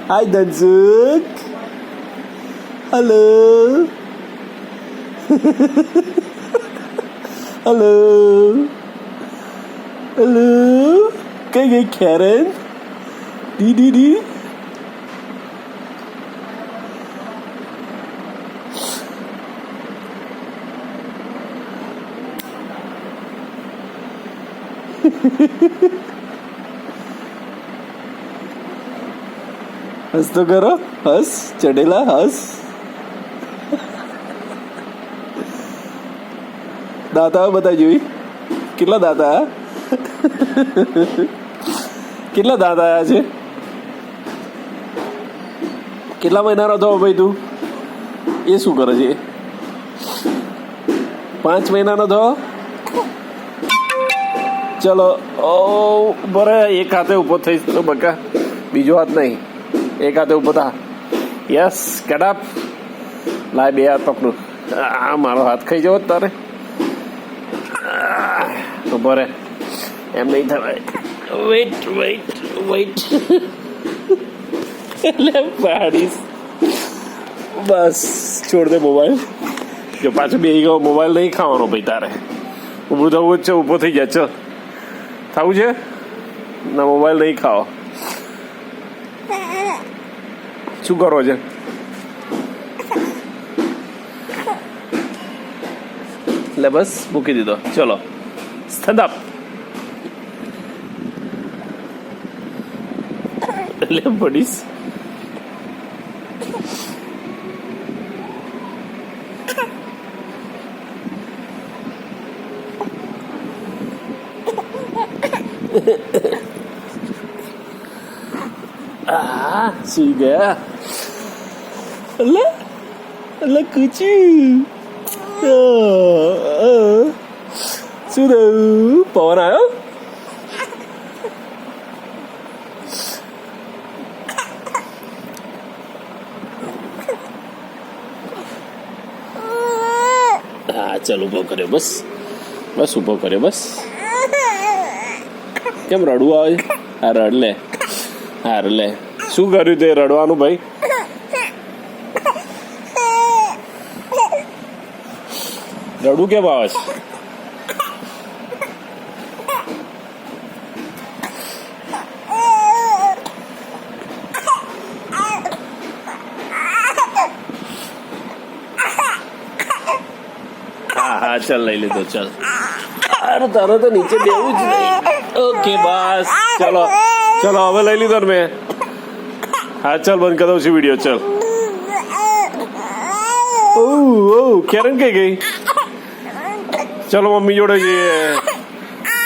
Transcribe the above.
હાય Dhansukh. Hello. Hello. Hello. કઈ ગઈ Keran? D હસ તો કરો. હસ ચડેલા હસ. દાંતા બધા જોઈ કેટલા દાંતા કેટલા દાંતા આયા છે. કેટલા મહિનાનો થયો ભાઈ તું? એ શું કરે છે? 5 મહિનાનો થયો. ચલો બરે એક હાથે ઉભો થઈશ તો બકા, બીજો હાથ નહીં, એક હાથે ઉભો થા. Yes get up. લાય બે હાથ પકડું. આ મારો હાથ ખાઈ જવો તારે. ઉભો રે, એમ નહીં થવાય. Wait wait wait. એટલે પાડીશ. બસ છોડ દે મોબાઈલ. જો પાછું બે ગયો મોબાઈલ નહીં ખાવાનો ભાઈ તારે. ઊભું થવું જ છે, ઊભો થઈ જાય. ચલ થવું છે ના, મોબાઈલ નહીં ખાઓ. શું કરો છે? એટલે બસ મૂકી દીધો. ચલો સ્ટેન્ડ અપ. એટલે પડીશ. સુઈ ગયા. એટલે કૂચ્યું. શું થયું? પવન આવ્યો? હા ચાલ ઉભો કર્યો. બસ બસ ઉભો કર્યો. બસ કેમ રડવું આવે? હા રડ લે. હા લે. શું કર્યું તે રડવાનું ભાઈ? રડવું કેમ આવે છે? હા ચાલ લઈ લીધો. ચાલ અરે તારે તો નીચે બેવું જ નહીં. ઓકે બસ ચલો ચલો હવે લઈ લીધો ને મેં. હા ચાલ બંધ કરી દઉં છું વિડીયો. ચાલ. ઓહ કેરન કઈ ગઈ? ચલો મમ્મી જોડે જઈએ.